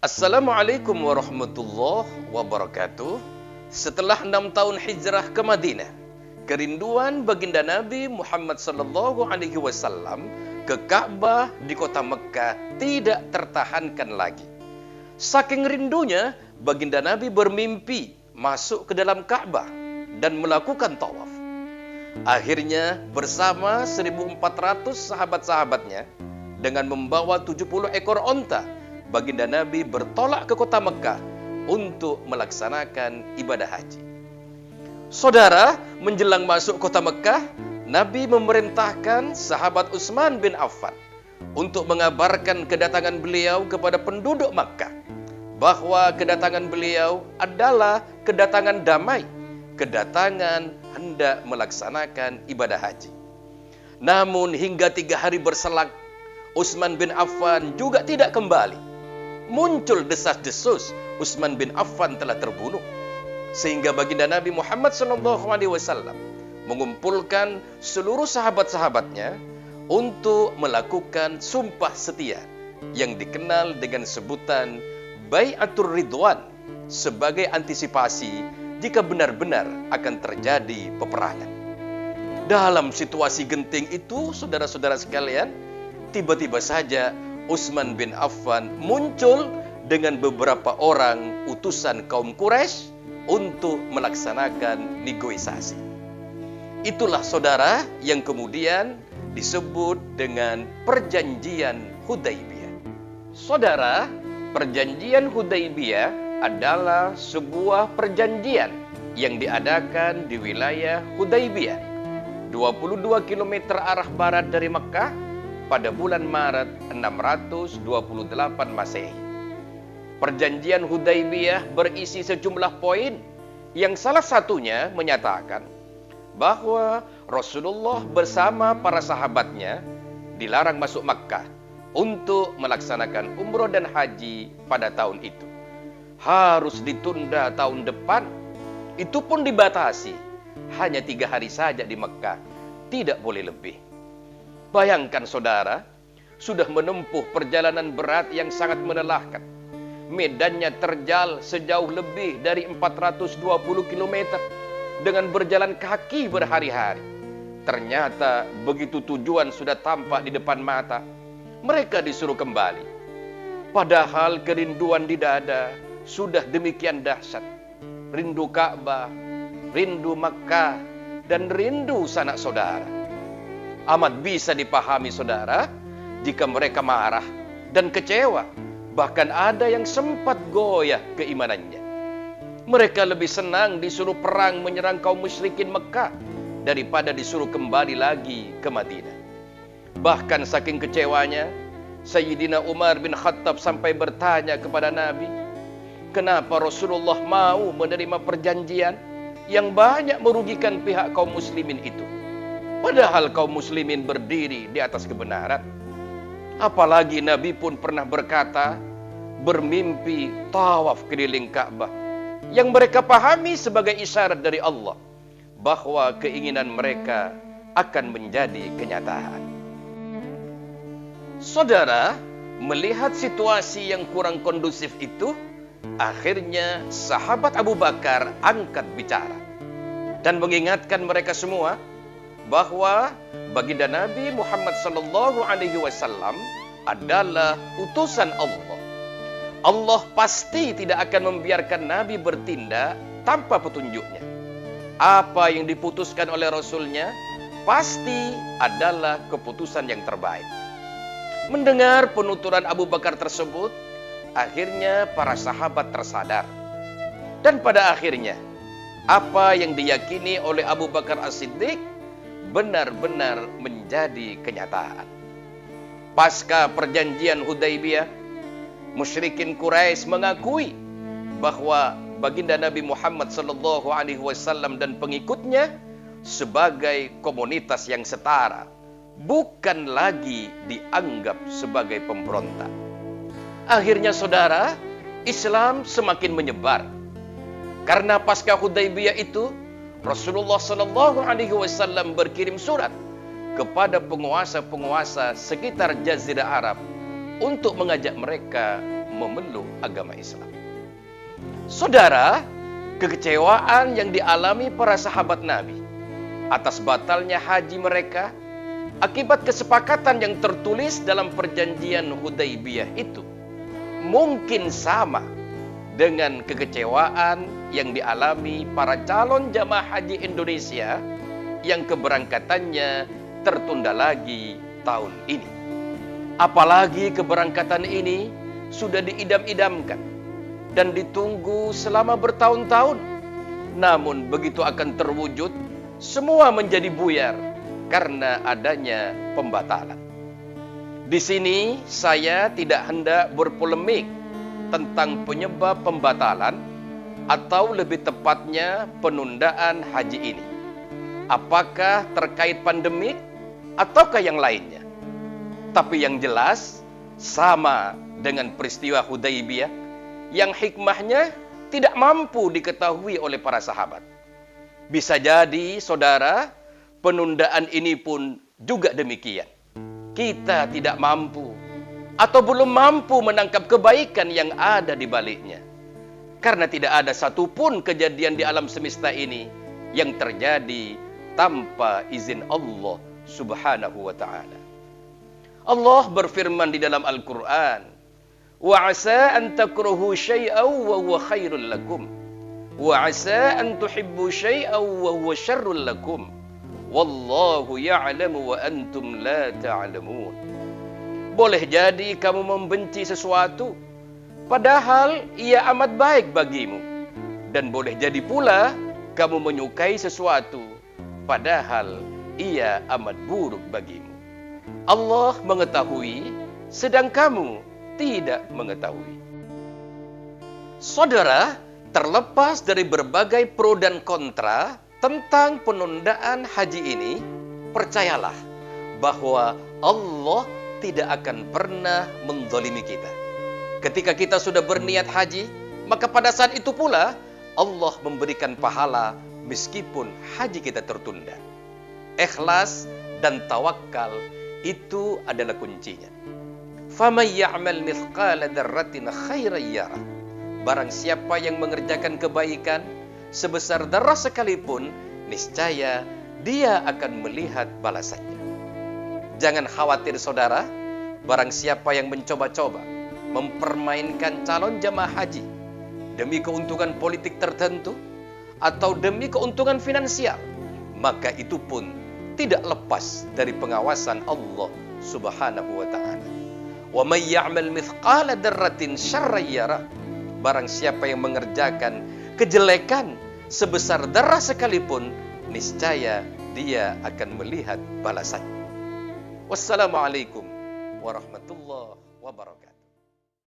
Assalamualaikum warahmatullahi wabarakatuh. Setelah 6 tahun hijrah ke Madinah, kerinduan baginda Nabi Muhammad SAW ke Ka'bah di kota Mekah tidak tertahankan lagi. Saking rindunya, baginda Nabi bermimpi masuk ke dalam Ka'bah dan melakukan tawaf. Akhirnya bersama 1.400 sahabat-sahabatnya dengan membawa 70 ekor onta, baginda Nabi bertolak ke kota Mekah untuk melaksanakan ibadah haji. Saudara, menjelang masuk kota Mekah, Nabi memerintahkan sahabat Utsman bin Affan untuk mengabarkan kedatangan beliau kepada penduduk Makkah bahwa kedatangan beliau adalah kedatangan damai, kedatangan hendak melaksanakan ibadah haji. Namun hingga 3 hari berselang, Utsman bin Affan juga tidak kembali. Muncul desas-desus Utsman bin Affan telah terbunuh, sehingga baginda Nabi Muhammad SAW mengumpulkan seluruh sahabat-sahabatnya untuk melakukan sumpah setia yang dikenal dengan sebutan Bai'atur Ridwan sebagai antisipasi jika benar-benar akan terjadi peperangan. Dalam situasi genting itu, saudara-saudara sekalian, tiba-tiba saja Utsman bin Affan muncul dengan beberapa orang utusan kaum Quraisy untuk melaksanakan negosiasi. Itulah saudara yang kemudian disebut dengan Perjanjian Hudaibiyah. Saudara, Perjanjian Hudaibiyah adalah sebuah perjanjian yang diadakan di wilayah Hudaibiyah, 22 km arah barat dari Mekah pada bulan Maret 628 Masehi. Perjanjian Hudaibiyah berisi sejumlah poin yang salah satunya menyatakan bahwa Rasulullah bersama para sahabatnya dilarang masuk Makkah untuk melaksanakan umroh dan haji pada tahun itu. Harus ditunda tahun depan. Itu pun dibatasi hanya 3 hari saja di Mekah, tidak boleh lebih. Bayangkan saudara, sudah menempuh perjalanan berat yang sangat melelahkan. Medannya terjal sejauh lebih dari 420 km dengan berjalan kaki berhari-hari. Ternyata begitu tujuan sudah tampak di depan mata, mereka disuruh kembali. Padahal kerinduan di dada sudah demikian dahsyat. Rindu Ka'bah, rindu Makkah, dan rindu sanak saudara. Amat bisa dipahami saudara jika mereka marah dan kecewa. Bahkan ada yang sempat goyah keimanannya. Mereka lebih senang disuruh perang menyerang kaum musyrikin Mekah daripada disuruh kembali lagi ke Madinah. Bahkan saking kecewanya, Sayyidina Umar bin Khattab sampai bertanya kepada Nabi, kenapa Rasulullah mau menerima perjanjian yang banyak merugikan pihak kaum muslimin itu? Padahal kaum muslimin berdiri di atas kebenaran. Apalagi Nabi pun pernah berkata, bermimpi tawaf keliling Ka'bah, yang mereka pahami sebagai isyarat dari Allah bahwa keinginan mereka akan menjadi kenyataan. Saudara, melihat situasi yang kurang kondusif itu, akhirnya sahabat Abu Bakar angkat bicara dan mengingatkan mereka semua bahwa baginda Nabi Muhammad SAW adalah utusan Allah. Allah pasti tidak akan membiarkan Nabi bertindak tanpa petunjuknya. Apa yang diputuskan oleh Rasulnya pasti adalah keputusan yang terbaik. Mendengar penuturan Abu Bakar tersebut, akhirnya para sahabat tersadar. Dan pada akhirnya, apa yang diyakini oleh Abu Bakar As-Siddiq benar-benar menjadi kenyataan. Pasca perjanjian Hudaibiyah, musyrikin Quraisy mengakui bahwa baginda Nabi Muhammad SAW dan pengikutnya sebagai komunitas yang setara, bukan lagi dianggap sebagai pemberontak. Akhirnya saudara, Islam semakin menyebar. Karena pasca Hudaibiyah itu, Rasulullah SAW berkirim surat kepada penguasa-penguasa sekitar Jazirah Arab untuk mengajak mereka memeluk agama Islam. Saudara, kekecewaan yang dialami para sahabat Nabi atas batalnya haji mereka akibat kesepakatan yang tertulis dalam perjanjian Hudaybiyah itu mungkin sama dengan kekecewaan yang dialami para calon jamaah haji Indonesia yang keberangkatannya tertunda lagi tahun ini. Apalagi keberangkatan ini sudah diidam-idamkan dan ditunggu selama bertahun-tahun. Namun begitu akan terwujud, semua menjadi buyar karena adanya pembatalan. Di sini saya tidak hendak berpolemik tentang penyebab pembatalan atau lebih tepatnya penundaan haji ini. Apakah terkait pandemik ataukah yang lainnya? Tapi yang jelas sama dengan peristiwa Hudaybiyah yang hikmahnya tidak mampu diketahui oleh para sahabat. Bisa jadi, saudara, penundaan ini pun juga demikian. Kita tidak mampu atau belum mampu menangkap kebaikan yang ada di baliknya. Karena tidak ada satupun kejadian di alam semesta ini yang terjadi tanpa izin Allah Subhanahu wa ta'ala. Allah berfirman di dalam Al-Quran, "Wa 'asa an takrahu syai'an wa huwa khairul lakum. Wa 'asa an tuhibbu syai'an wa huwa syarrul lakum. Wallahu ya'lamu wa antum la ta'lamun." Boleh jadi kamu membenci sesuatu, padahal ia amat baik bagimu. Dan boleh jadi pula kamu menyukai sesuatu, padahal ia amat buruk bagimu. Allah mengetahui, sedang kamu tidak mengetahui. Saudara, terlepas dari berbagai pro dan kontra tentang penundaan haji ini, percayalah bahwa Allah tidak akan pernah menzalimi kita. Ketika kita sudah berniat haji, maka pada saat itu pula Allah memberikan pahala meskipun haji kita tertunda. Ikhlas dan tawakal itu adalah kuncinya. Faman ya'mal mithqala dzarratin khairan yarah. Barang siapa yang mengerjakan kebaikan sebesar darah sekalipun, niscaya dia akan melihat balasannya. Jangan khawatir saudara, barang siapa yang mencoba-coba mempermainkan calon jamaah haji demi keuntungan politik tertentu atau demi keuntungan finansial, maka itu pun tidak lepas dari pengawasan Allah Subhanahu wa ta'ala. Wa may ya'mal mithqala dzarratin syarran yarah. Barang siapa yang mengerjakan kejelekan sebesar darah sekalipun, niscaya dia akan melihat balasannya. Wassalamualaikum warahmatullahi wabarakatuh.